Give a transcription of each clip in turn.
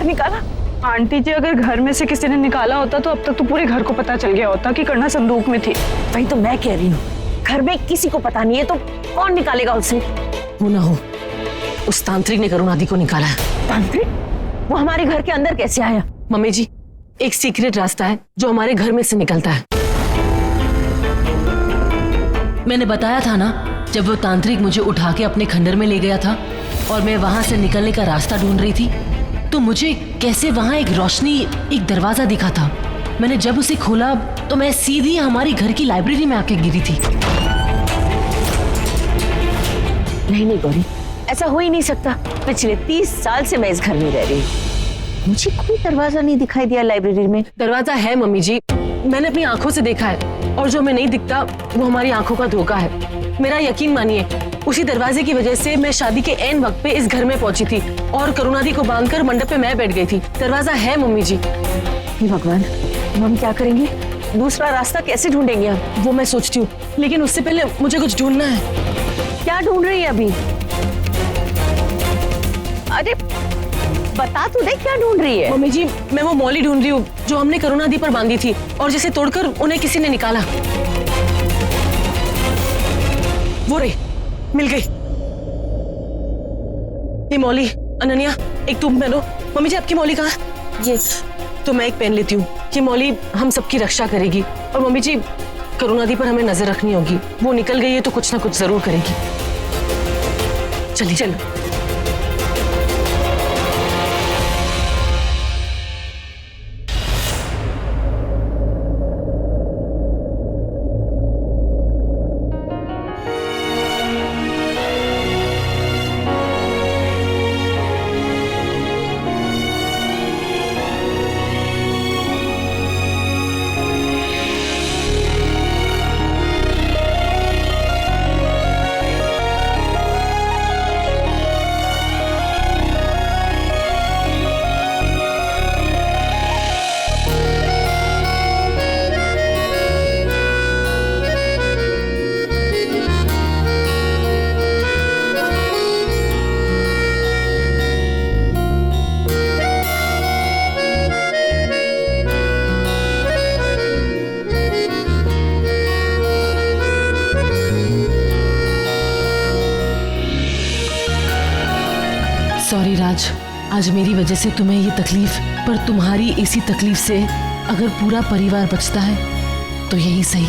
निकाला? आंटी जी, अगर घर में से किसी ने निकाला होता तो अब तक तो पूरे घर को पता चल गया होता कि करुणा संदूक में थी। वही तो मैं कह रही हूँ, घर में किसी को पता नहीं है तो कौन निकालेगा उसे? वो ना हो उस तांत्रिक ने करुणादि को निकाला है। तांत्रिक? वो हमारे घर के अंदर कैसे आया? मम्मी जी, एक सीक्रेट रास्ता है जो हमारे घर में से निकलता है। मैंने बताया था ना, जब वो तांत्रिक मुझे उठा के अपने खंडर में ले गया था और मैं वहां से निकलने का रास्ता ढूंढ रही थी, तो मुझे कैसे वहां एक रोशनी, एक दरवाजा दिखा था। मैंने जब उसे खोला तो मैं सीधी हमारी घर की लाइब्रेरी में आके गिरी थी। नहीं गौरी, ऐसा हो ही नहीं सकता। पिछले 30 साल से मैं इस घर में रह रही हूँ, मुझे कोई दरवाजा नहीं दिखाई दिया लाइब्रेरी में। दरवाजा है मम्मी जी, मैंने अपनी आंखों से देखा है, और जो हमें नहीं दिखता वो हमारी आंखों का धोखा है। मेरा यकीन मानिए, उसी दरवाजे की वजह से मैं शादी के ऐन वक्त पे इस घर में पहुंची थी और करुणादि को बांधकर मंडप पे मैं बैठ गई थी। दरवाजा है मम्मी जी। हे भगवान, हम क्या करेंगे? दूसरा रास्ता कैसे ढूंढेंगे हम? वो मैं सोचती हूँ, लेकिन उससे पहले मुझे कुछ ढूंढना है। क्या ढूंढ रही है अभी? अरे बता तो दे, क्या ढूंढ रही है? मम्मी जी, मैं वो मौली ढूंढ रही हूँ जो हमने करुणादि पर बांधी थी और जिसे तोड़कर उन्हें किसी ने निकाला। वो रे, मिल गई ये मौली। अनन्या, एक तुम पहनो। मम्मी जी, आपकी मौली कहाँ है? ये तो मैं एक पहन लेती हूँ। ये मौली हम सबकी रक्षा करेगी। और मम्मी जी, करुणादि पर हमें नजर रखनी होगी। वो निकल गई है तो कुछ ना कुछ जरूर करेगी। चलिए चलो। सॉरी राज, आज मेरी वजह से तुम्हें ये तकलीफ, पर तुम्हारी इसी तकलीफ से अगर पूरा परिवार बचता है तो यही सही।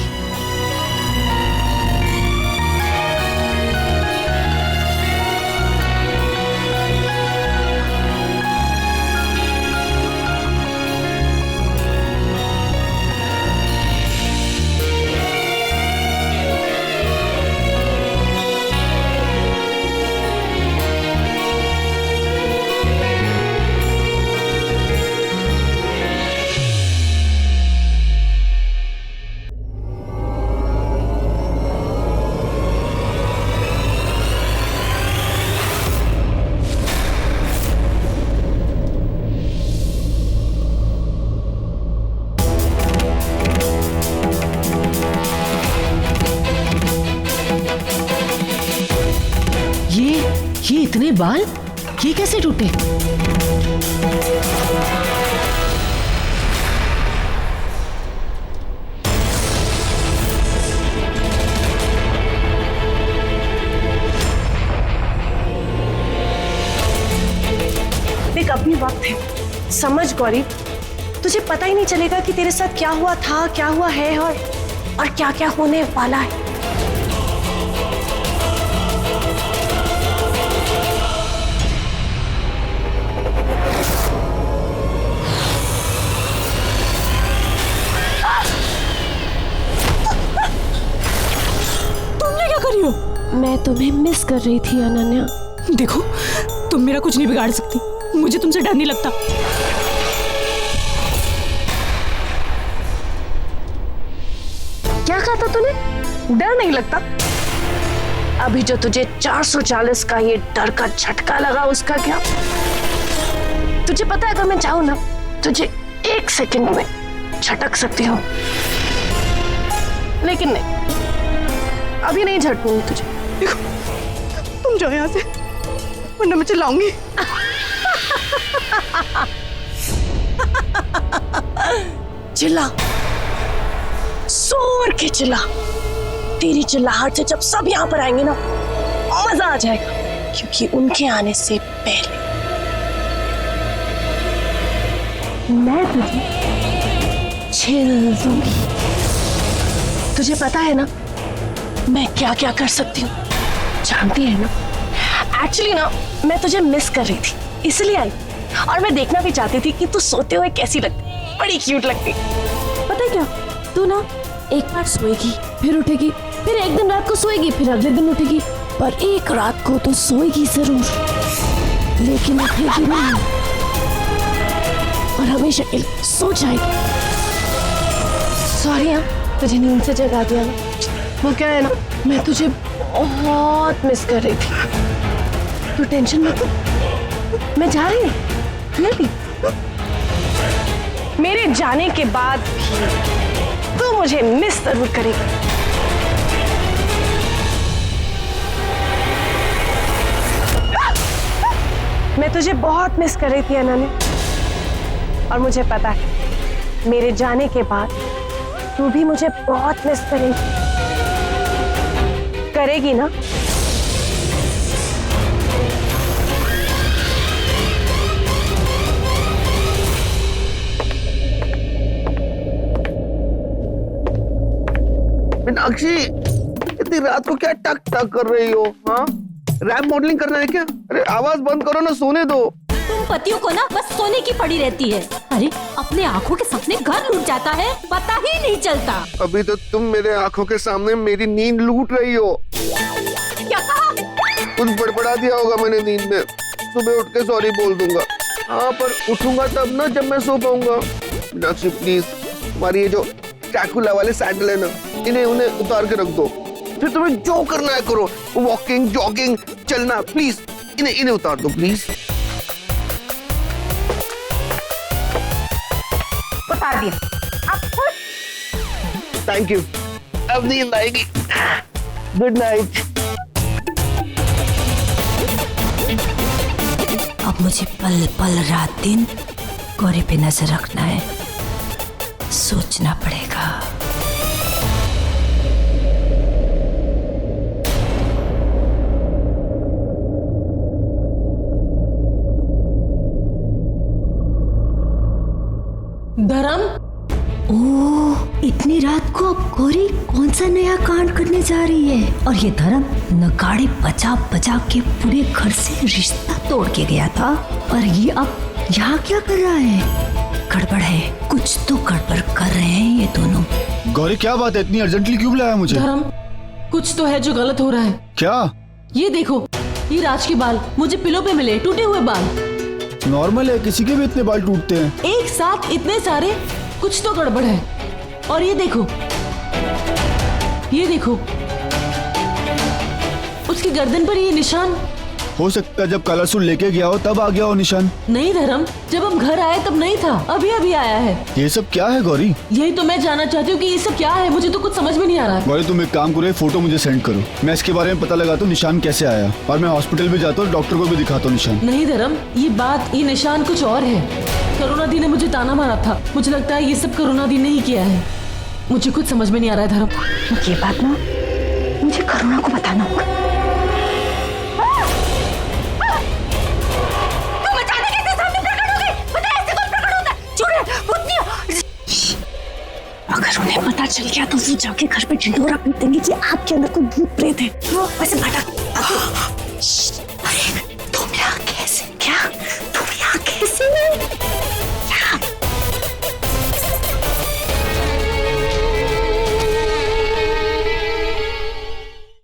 ये इतने बाल, ये कैसे टूटे? देख, अभी वक्त है, समझ गौरी, तुझे पता ही नहीं चलेगा कि तेरे साथ क्या हुआ था, क्या हुआ है और क्या क्या होने वाला है। तुमने क्या करी हो? मैं तुम्हें मिस कर रही थी अनन्या। देखो, तुम मेरा कुछ नहीं बिगाड़ सकती, मुझे तुमसे डर नहीं लगता। क्या कहा था तूने? डर नहीं लगता? अभी जो तुझे 440 का ये डर का झटका लगा, उसका क्या? तुझे पता है, अगर मैं चाहूं ना, तुझे 1 सेकंड में झटक सकती हूँ, लेकिन नहीं, अभी नहीं झटकूंगी तुझे। देखो, तुम जाओ यहाँ से, वरना मैं चिल्लाऊंगी। चिल्ला, जोर के चिल्ला। तेरी चिल्लाहट से जब सब यहाँ पर आएंगे ना, मजा आ जाएगा, क्योंकि उनके आने से पहले मैं तुझे छेल दूंगी। तुझे पता है ना मैं क्या क्या कर सकती हूँ, जानती है ना? एक्चुअली ना मैं तुझे मिस कर रही थी, इसलिए आई, और मैं देखना भी चाहती थी कि तू सोते हुए कैसी लगती। बड़ी क्यूट लगती। पता है क्या, तू ना एक बार सोएगी फिर उठेगी, फिर एक दिन रात को सोएगी फिर अगले दिन उठेगी, पर एक रात को तो सोएगी जरूर, लेकिन उठेगी नहीं और हमेशा के लिए सो जाएगी। सॉरी यार, तुझे नींद से जगा दिया ना। वो क्या है ना, मैं तुझे बहुत मिस कर रही थी। तू टेंशन मत ले, मैं जा रही हूँ। नहीं, मेरे जाने के बाद भी तू मुझे मिस जरूर करेगी। मैं तुझे बहुत मिस कर रही थी अनन्या, और मुझे पता है मेरे जाने के बाद तू भी मुझे बहुत मिस करेगी ना? मीनाक्षी, इतनी रात को क्या टक टक कर रही हो? हाँ, रैप मॉडलिंग करना है क्या? अरे आवाज बंद करो ना, सोने दो। तुम पतियों को ना बस सोने की पड़ी रहती है। अरे अपने आंखों के सामने घर लूट जाता है, पता ही नहीं चलता। अभी तो तुम मेरे आंखों के सामने मेरी नींद लूट रही हो। क्या कहा? कुछ बड़बड़ा दिया होगा मैंने नींद में, सुबह उठ के सॉरी बोल दूंगा। हाँ, पर उठूंगा तब ना जब मैं सो पाऊंगा। मीनाक्षी प्लीज, तुम्हारी ये जो ड्रैकुला वाले सैंडल है ना, उन्हें उतार के रख दो। फिर तुम्हें जो करना है करो, वॉकिंग, जॉगिंग, चलना, प्लीज इन्हें उतार दो प्लीज। उतार दिया। अब खुद थैंक यू, अब नींद आएगी। Good night. अब मुझे पल पल रात दिन गौरी पे नजर रखना है, सोचना पड़ेगा। धर्म, ओह, इतनी रात को अब गौरी कौन सा नया कांड करने जा रही है? और ये धर्म नगाड़े बजा बजा के पूरे घर से रिश्ता तोड़ के गया था, और ये अब यहाँ क्या कर रहा है? गड़बड़ है, कुछ तो गड़बड़ कर रहे हैं ये दोनों। गौरी क्या बात है, इतनी अर्जेंटली क्यों बुलाया मुझे? धर्म, कुछ तो है जो गलत हो रहा है। क्या? ये देखो, ये राज के बाल मुझे पिलो पे मिले, टूटे हुए बाल। नॉर्मल है, किसी के भी इतने बाल टूटते हैं। एक साथ इतने सारे, कुछ तो गड़बड़ है। और ये देखो, ये देखो, उसकी गर्दन पर ये निशान। हो सकता है जब काला सूट लेके गया हो तब आ गया हो निशान। नहीं धर्म, जब हम घर आए तब नहीं था, अभी अभी आया है। ये सब क्या है गौरी? यही तो मैं जानना चाहती हूँ कि ये सब क्या है, मुझे तो कुछ समझ में नहीं आ रहा है। गौरी तुम एक काम करो, फोटो मुझे सेंड करो, मैं इसके बारे में पता लगाता हूँ निशान कैसे आया, और मैं हॉस्पिटल भी जाता हूँ, डॉक्टर को भी दिखाता हूँ निशान। नहीं धर्म, ये निशान कुछ और है। करुणादी ने मुझे ताना मारा था, मुझे लगता है ये सब करुणादी ने ही किया है। मुझे कुछ समझ में नहीं आ रहा है धर्म। ये बात ना मुझे करुणा को बताना होगा। अगर उन्हें पता चल गया तो वो जाके घर पे ढिंढोरा पीट देंगे कि आपके अंदर कोई भूत प्रेत है। वो वैसे भटक